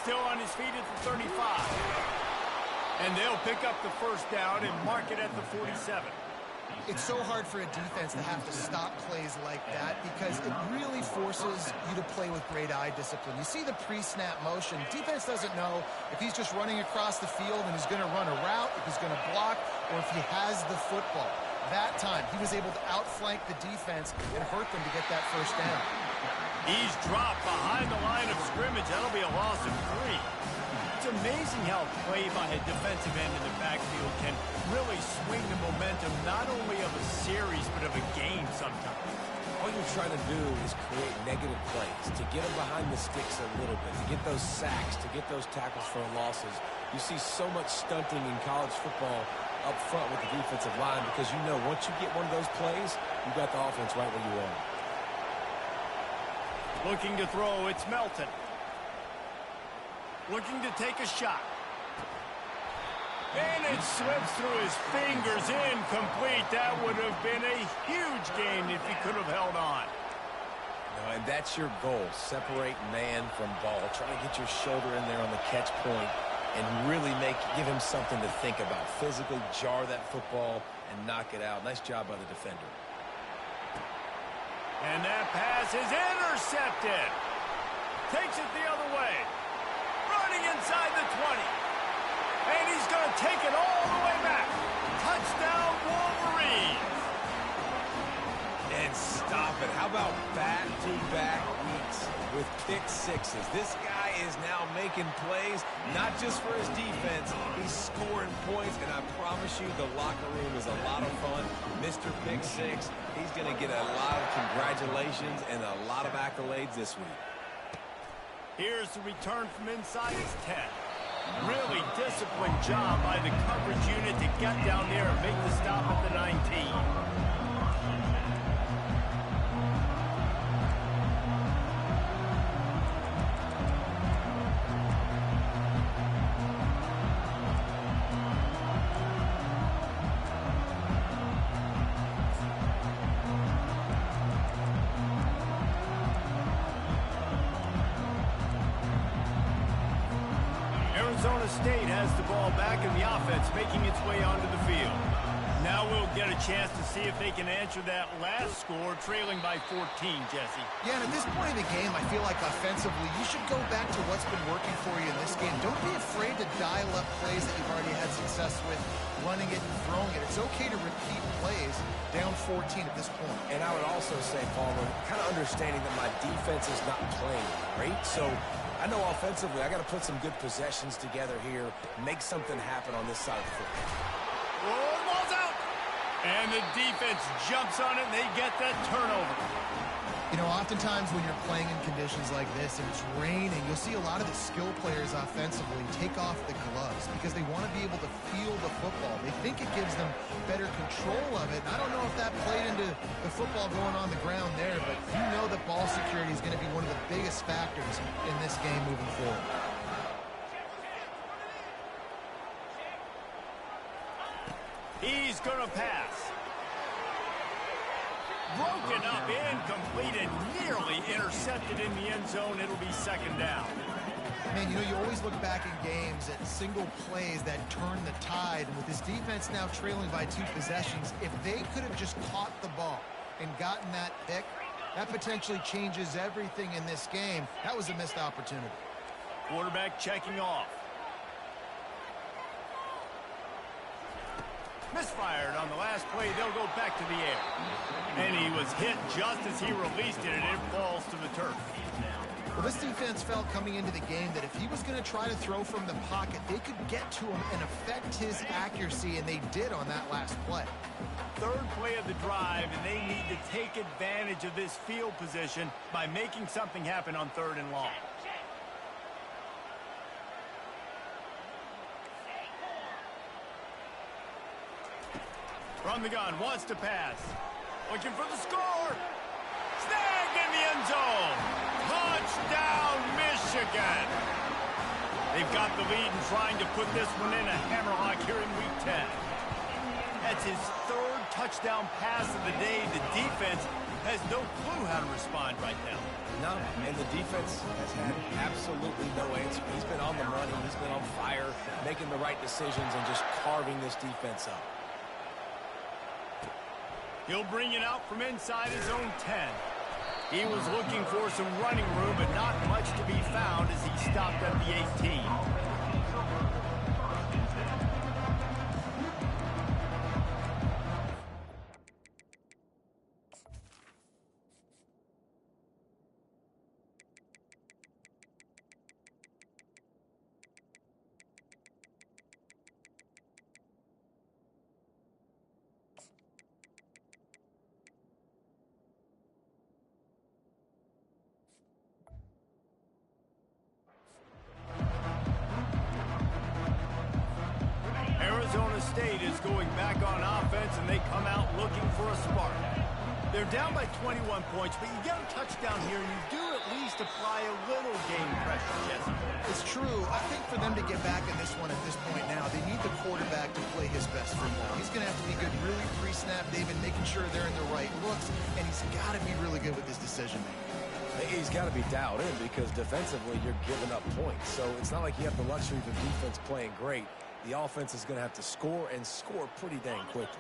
Still on his feet at the 35. And they'll pick up the first down and mark it at the 47. It's so hard for a defense to have to stop plays like that because it really forces you to play with great eye discipline. You see the pre-snap motion. Defense doesn't know if he's just running across the field and he's going to run a route, if he's going to block, or if he has the football. That time, he was able to outflank the defense and hurt them to get that first down. He's dropped behind the line of scrimmage. That'll be a loss of 3. It's amazing how play by a defensive end in the backfield can really swing the momentum not only of a series but of a game sometimes. All you're trying to do is create negative plays, to get them behind the sticks a little bit, to get those sacks, to get those tackles for losses. You see so much stunting in college football up front with the defensive line because you know once you get one of those plays, you got the offense right where you want it. Looking to throw, it's Melton. Looking to take a shot. And it slips through his fingers, incomplete. That would have been a huge gain if he could have held on. No, and that's your goal, separate man from ball. Try to get your shoulder in there on the catch point and really give him something to think about. Physically jar that football and knock it out. Nice job by the defender. And that pass is intercepted. Takes it the other way. Running inside the 20. And he's going to take it all the way back. Touchdown, Wolverines. And stop it. How about back-to-back weeks with pick sixes? This guy is now making plays, not just for his defense. He's scoring points, and I promise you the locker room is a lot of fun. Mr. Pick Six, he's going to get a lot of congratulations and a lot of accolades this week. Here's the return from inside his 10. Really disciplined job by the coverage unit to get down there and make the stop at the 19. State has the ball back in the offense, making its way onto the field. Now we'll get a chance to see if they can answer that last score, trailing by 14, Jesse. Yeah, and at this point in the game, I feel like offensively, you should go back to what's been working for you in this game. Don't be afraid to dial up plays that you've already had success with, running it and throwing it. It's okay to repeat plays down 14 at this point. And I would also say, Palmer, kind of understanding that my defense is not playing great, so I know offensively I got to put some good possessions together here, make something happen on this side of the football. Oh, ball's out! And the defense jumps on it, and they get that turnover. You know, oftentimes when you're playing in conditions like this and it's raining, you'll see a lot of the skill players offensively take off the gloves because they want to be able to feel the football. They think it gives them better control of it. And I don't know if that played into the football going on the ground there, but you know that ball security is going to be one of the biggest factors in this game moving forward. He's going to pass. Broken up, incomplete, and nearly intercepted in the end zone. It'll be second down. Man, you know, you always look back in games at single plays that turn the tide. And with this defense now trailing by 2 possessions, if they could have just caught the ball and gotten that pick, that potentially changes everything in this game. That was a missed opportunity. Quarterback checking off. Misfired on the last play. They'll go back to the air. And he was hit just as he released it, and it falls to the turf. Well, this defense felt coming into the game that if he was going to try to throw from the pocket, they could get to him and affect his accuracy, and they did on that last play. Third play of the drive, and they need to take advantage of this field position by making something happen on 3rd and long. From the gun, wants to pass. Looking for the score. Snagged in the end zone. Touchdown, Michigan. They've got the lead and trying to put this one in a hammerlock here in Week 10. That's his 3rd touchdown pass of the day. The defense has no clue how to respond right now. No, and the defense has had absolutely no answer. He's been on the money. He's been on fire, making the right decisions and just carving this defense up. He'll bring it out from inside his own 10. He was looking for some running room, but not much to be found as he stopped at the 18. Arizona State is going back on offense, and they come out looking for a spark. They're down by 21 points, but you get a touchdown here, and you do at least apply a little game pressure, Jesse. It's true. I think for them to get back in this one at this point now, they need the quarterback to play his best football. He's going to have to be good, really pre-snap, David, making sure they're in the right looks, and he's got to be really good with his decision-making. He's got to be dialed in because defensively you're giving up points. So it's not like you have the luxury of the defense playing great. The offense is going to have to score and score pretty dang quickly.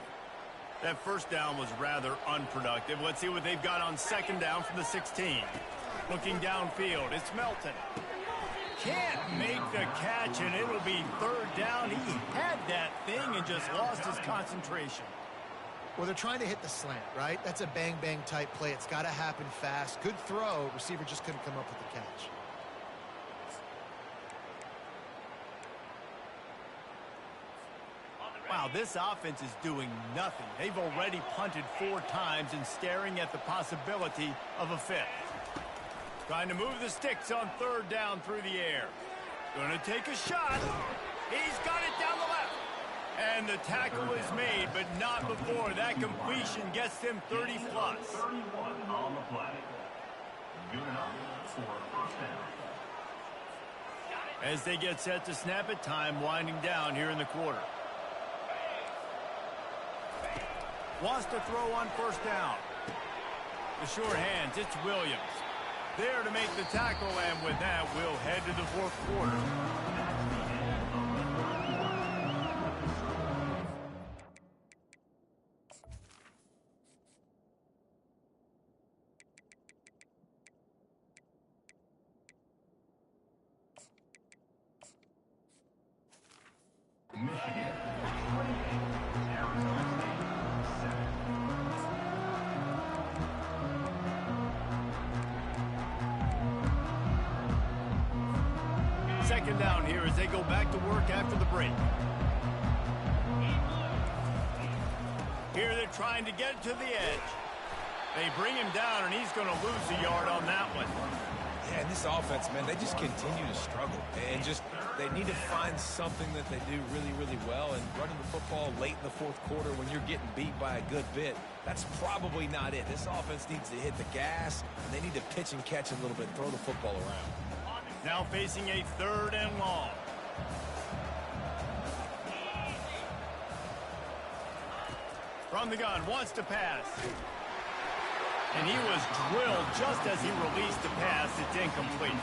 That first down was rather unproductive. Let's see what they've got on 2nd down from the 16. Looking downfield, it's Melton. Can't make the catch, and it'll be 3rd down. He had that thing and just lost his concentration. Well, they're trying to hit the slant, right? That's a bang-bang type play. It's got to happen fast. Good throw. Receiver just couldn't come up with the catch. Wow, this offense is doing nothing. They've already punted 4 times and staring at the possibility of a 5th. Trying to move the sticks on 3rd down through the air. Going to take a shot. He's got it down the left. And the tackle is made, but not before that completion gets them 30+. 31 on the play. Good enough for a 1st down. As they get set to snap it, time winding down here in the quarter. Wants to throw on 1st down. The sure hands, it's Williams. There to make the tackle, and with that, we'll head to the 4th quarter. second down here as they go back to work after the break. Here they're trying to get to the edge. They bring him down, and he's going to lose a yard on that one. Yeah, and this offense, man, they just continue to struggle. And they need to find something that they do really, really well. And running the football late in the fourth quarter when you're getting beat by a good bit, that's probably not it. This offense needs to hit the gas, and they need to pitch and catch a little bit, throw the football around. Now facing a 3rd and long. From the gun, wants to pass. And he was drilled just as he released the pass. It's incomplete.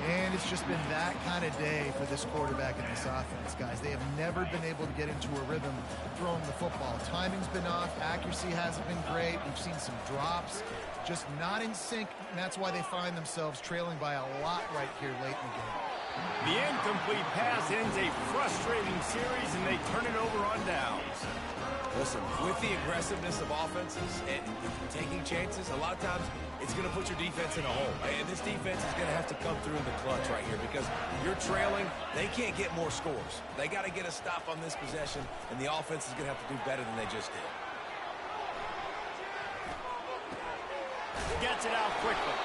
And it's just been that kind of day for this quarterback and this offense, guys. They have never been able to get into a rhythm throwing the football. Timing's been off. Accuracy hasn't been great. We've seen some drops. Just not in sync, and that's why they find themselves trailing by a lot right here late in the game. The incomplete pass ends a frustrating series, and they turn it over on downs. Listen, with the aggressiveness of offenses and taking chances, a lot of times it's going to put your defense in a hole. And this defense is going to have to come through in the clutch right here because you're trailing. They can't get more scores. They got to get a stop on this possession, and the offense is going to have to do better than they just did. Gets it out quickly.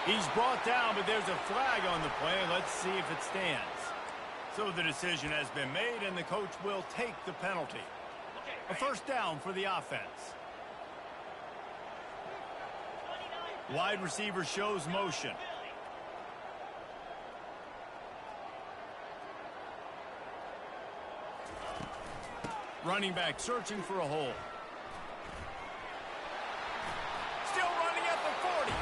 He's brought down, but there's a flag on the play. Let's see if it stands. So the decision has been made, and the coach will take the penalty. A 1st down for the offense. Wide receiver shows motion. Running back searching for a hole. Still running at the 40.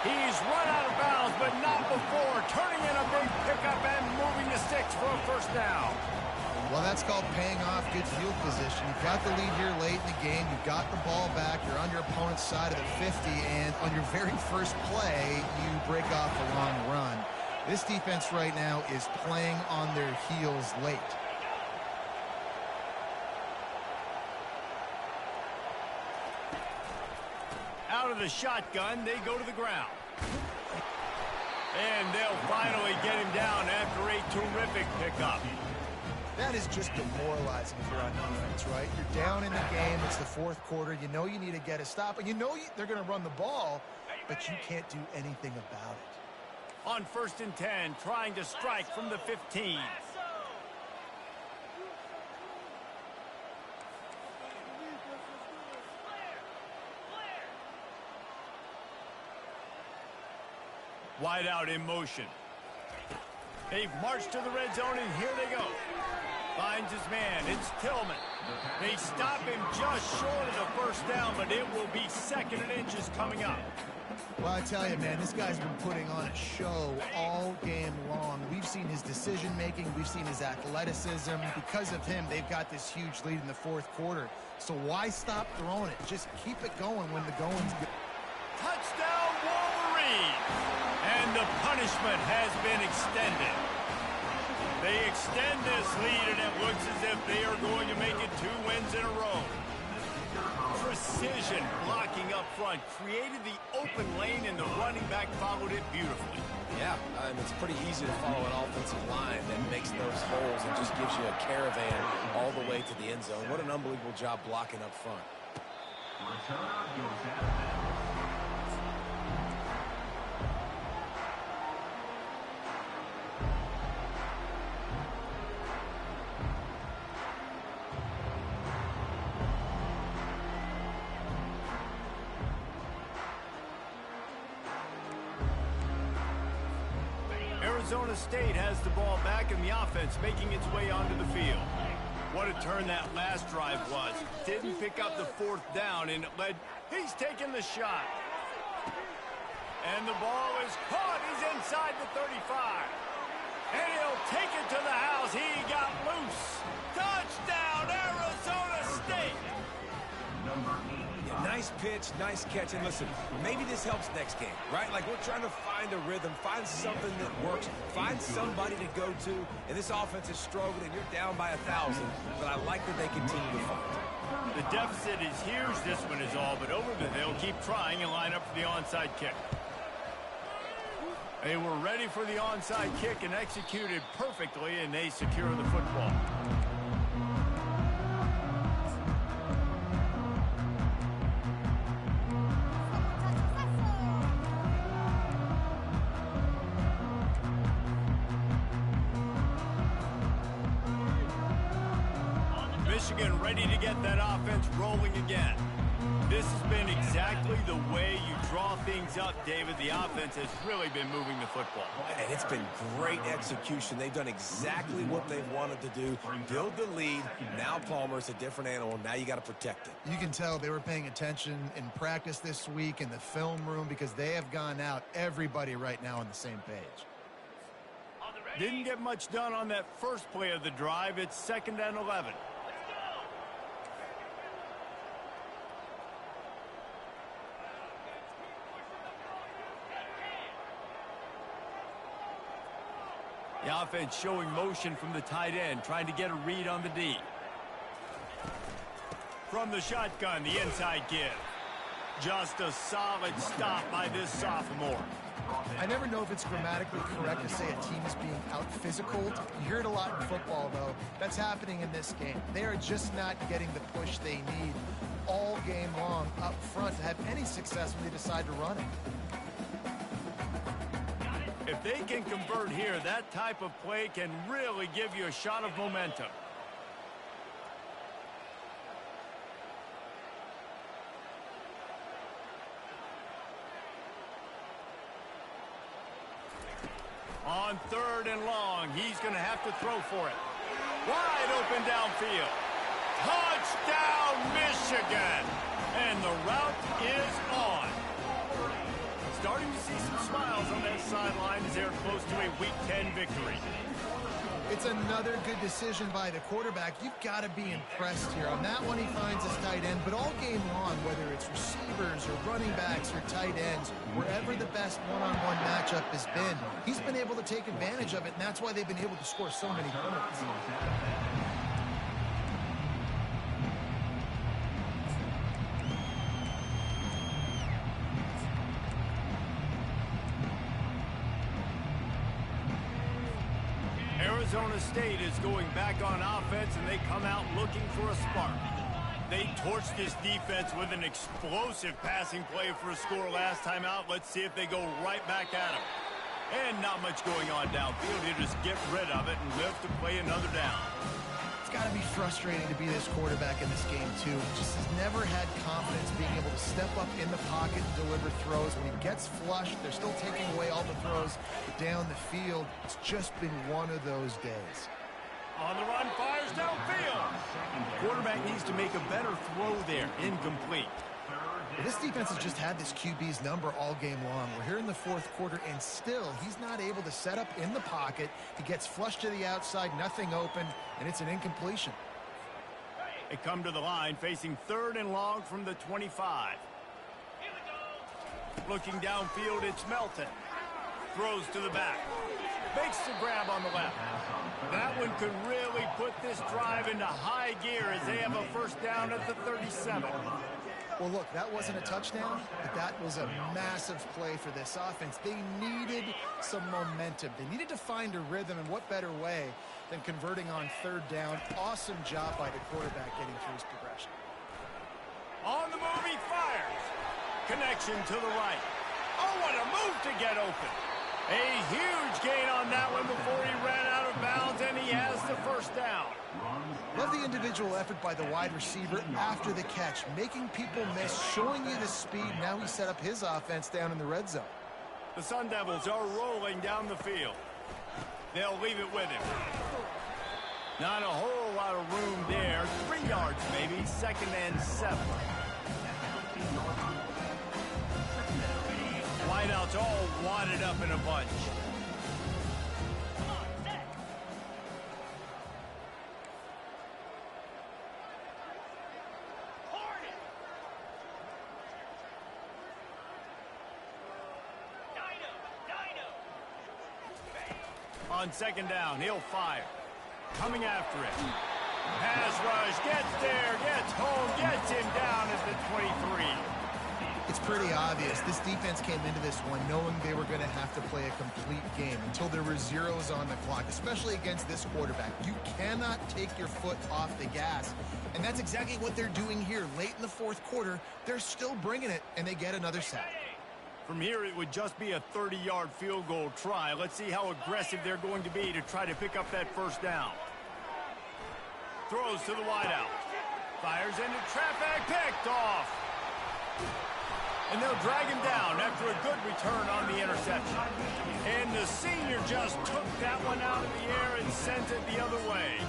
He's run out of bounds, but not before. Turning in a big pickup and moving the sticks for a 1st down. Well, that's called paying off good field position. You've got the lead here late in the game. You've got the ball back. You're on your opponent's side of the 50, and on your very first play, you break off a long run. This defense right now is playing on their heels late. Out of the shotgun, they go to the ground. And they'll finally get him down after a terrific pickup. That is just demoralizing if you're on defense, right? You're down in the game. It's the 4th quarter. You know you need to get a stop, and you know they're going to run the ball, but you can't do anything about it. On 1st and 10, trying to strike from the 15. Wide out in motion. They've marched to the red zone, and here they go. Finds his man. It's Tillman. They stop him just short of the 1st down, but it will be 2nd and inches coming up. Well, I tell you, man, this guy's been putting on a show all game long. We've seen his decision-making. We've seen his athleticism. Because of him, they've got this huge lead in the 4th quarter. So why stop throwing it? Just keep it going when the going's good. Touchdown, Wolverines! And the punishment has been extended. They extend this lead, and it looks as if they are going to make it 2 wins in a row. Precision blocking up front created the open lane, and the running back followed it beautifully. Yeah, it's pretty easy to follow an offensive line that makes those holes and just gives you a caravan all the way to the end zone. What an unbelievable job blocking up front. Arizona State has the ball back, and the offense making its way onto the field. What a turn that last drive was. Didn't pick up the 4th down, and it led. He's taking the shot. And the ball is caught. He's inside the 35. And he'll take it to the house. He got loose. Touchdown, Arizona State. Yeah, nice pitch, nice catch. And listen, maybe this helps next game, right? Like we're trying to find a rhythm, find something that works, find somebody to go to. And this offense is struggling, and you're down by 1,000. But I like that they continue to fight. The deficit is huge. This one is all but over, but they'll keep trying and line up for the onside kick. They were ready for the onside kick and executed perfectly, and they secure the football. Michigan ready to get that offense rolling again. This has been exactly the way you draw things up, David. The offense has really been moving the football. And it's been great execution. They've done exactly what they've wanted to do. Build the lead. Now Palmer's a different animal. Now you got to protect it. You can tell they were paying attention in practice this week in the film room because they have gone out, everybody right now on the same page. Didn't get much done on that first play of the drive. It's 2nd and 11. The offense showing motion from the tight end, trying to get a read on the D. From the shotgun, the inside give. Just a solid stop by this sophomore. I never know if it's grammatically correct to say a team is being out-physical. You hear it a lot in football, though. That's happening in this game. They are just not getting the push they need all game long up front to have any success when they decide to run it. If they can convert here, that type of play can really give you a shot of momentum. On 3rd and long, he's going to have to throw for it. Wide open downfield. Touchdown, Michigan! And the route is on. Starting to see some smiles on that sideline as they're close to a Week 10 victory. It's another good decision by the quarterback. You've got to be impressed here. On that one, he finds his tight end, but all game long, whether it's receivers or running backs or tight ends, wherever the best one-on-one matchup has been, he's been able to take advantage of it, and that's why they've been able to score so many points. Arizona State is going back on offense, and they come out looking for a spark. They torched this defense with an explosive passing play for a score last time out. Let's see if they go right back at him. And not much going on downfield. He'll just get rid of it and live to play another down. It's got to be frustrating to be this quarterback in this game, too. He just has never had confidence being able to step up in the pocket and deliver throws. When he gets flushed, they're still taking away all the throws down the field. It's just been one of those days. On the run, fires downfield. Quarterback needs to make a better throw there. Incomplete. This defense has just had this QB's number all game long. We're here in the 4th quarter, and still, he's not able to set up in the pocket. He gets flushed to the outside, nothing open, and it's an incompletion. They come to the line, facing 3rd and long from the 25. Looking downfield, it's Melton. Throws to the back. Makes the grab on the left. That one could really put this drive into high gear as they have a first down at the 37. Well, look, that wasn't a touchdown, but that was a massive play for this offense. They needed some momentum. They needed to find a rhythm, and what better way than converting on 3rd down. Awesome job by the quarterback getting through his progression. On the move, he fires. Connection to the right. Oh, what a move to get open. A huge gain on that one before he ran out of bounds, and he has the first down. Love the individual effort by the wide receiver after the catch, making people miss, showing you the speed. Now he set up his offense down in the red zone. The Sun Devils are rolling down the field. They'll leave it with him. Not a whole lot of room there. 3 yards maybe, 2nd and 7. Wideouts all wadded up in a bunch. On 2nd down, he'll fire. Coming after it. Pass rush, gets there, gets home, gets him down at the 23. It's pretty obvious. This defense came into this one knowing they were going to have to play a complete game until there were zeros on the clock, especially against this quarterback. You cannot take your foot off the gas, and that's exactly what they're doing here. Late in the fourth quarter, they're still bringing it, and they get another sack. From here, it would just be a 30-yard field goal try. Let's see how aggressive they're going to be to try to pick up that first down. Throws to the wideout. Fires into traffic, picked off. And they'll drag him down after a good return on the interception. And the senior just took that one out of the air and sent it the other way.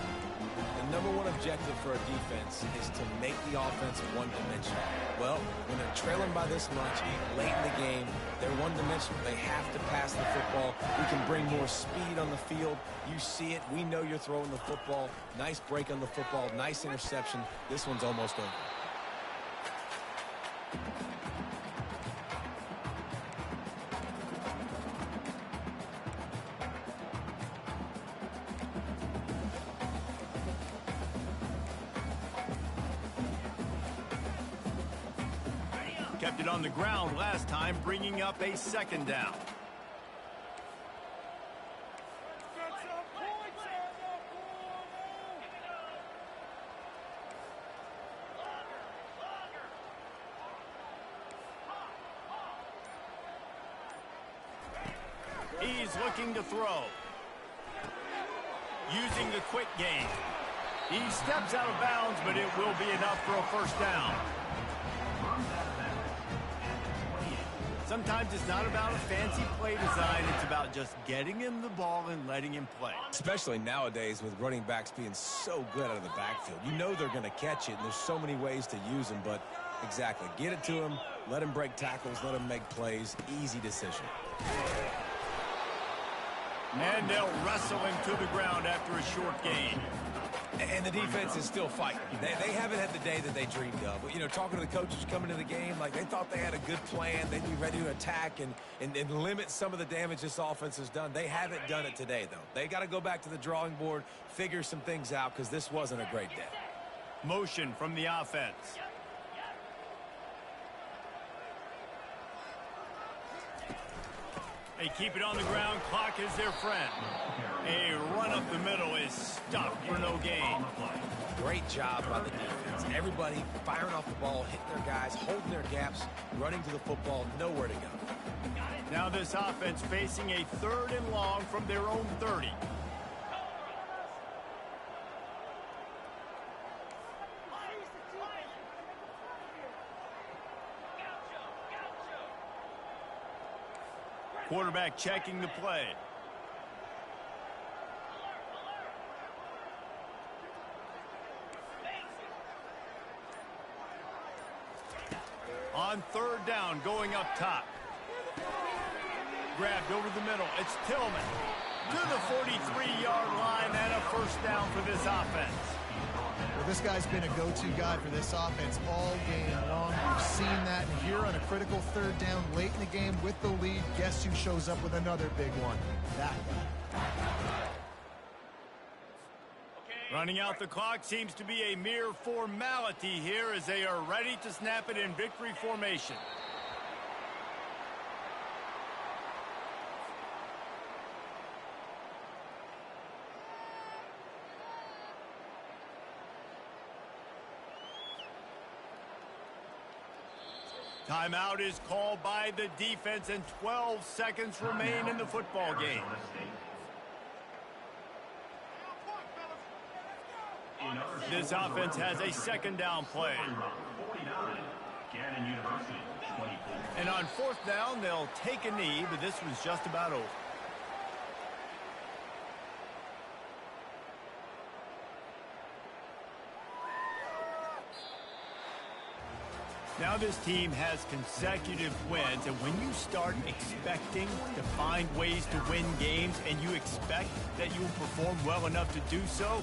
The number one objective for a defense is to make the offense one-dimensional. Well, when they're trailing by this much, late in the game, they're one-dimensional. They have to pass the football. We can bring more speed on the field. You see it. We know you're throwing the football. Nice break on the football. Nice interception. This one's almost over. Kept it on the ground last time, bringing up a second down. He's looking to throw. Using the quick game. He steps out of bounds, but it will be enough for a first down. Sometimes it's not about a fancy play design. It's about just getting him the ball and letting him play. Especially nowadays with running backs being so good out of the backfield. You know they're going to catch it, and there's so many ways to use them. But exactly, get it to him, let him break tackles, let him make plays. Easy decision. And they'll wrestle him to the ground after a short gain. And the defense is still fighting. They haven't had the day that they dreamed of. But, you know, talking to the coaches coming into the game, like they thought they had a good plan. They'd be ready to attack and limit some of the damage this offense has done. They haven't done it today, though. They got to go back to the drawing board, figure some things out, because this wasn't a great day. Motion from the offense. They keep it on the ground. Clock is their friend. A run up the middle is stuffed for no gain. Great job by the defense. Everybody firing off the ball, hitting their guys, holding their gaps, running to the football, nowhere to go. Now this offense facing a 3rd and long from their own 30. Quarterback checking the play. On 3rd down, going up top. Grabbed over the middle. It's Tillman to the 43-yard line and a first down for this offense. Well, this guy's been a go-to guy for this offense all game long. We've seen that, and here on a critical 3rd down late in the game with the lead, guess who shows up with another big one? That guy. Running out the clock seems to be a mere formality here as they are ready to snap it in victory formation. Timeout is called by the defense, and 12 seconds remain in the football game. This offense has a 2nd down play. And on 4th down, they'll take a knee, but this was just about over. Now this team has consecutive wins, and when you start expecting to find ways to win games and you expect that you will perform well enough to do so,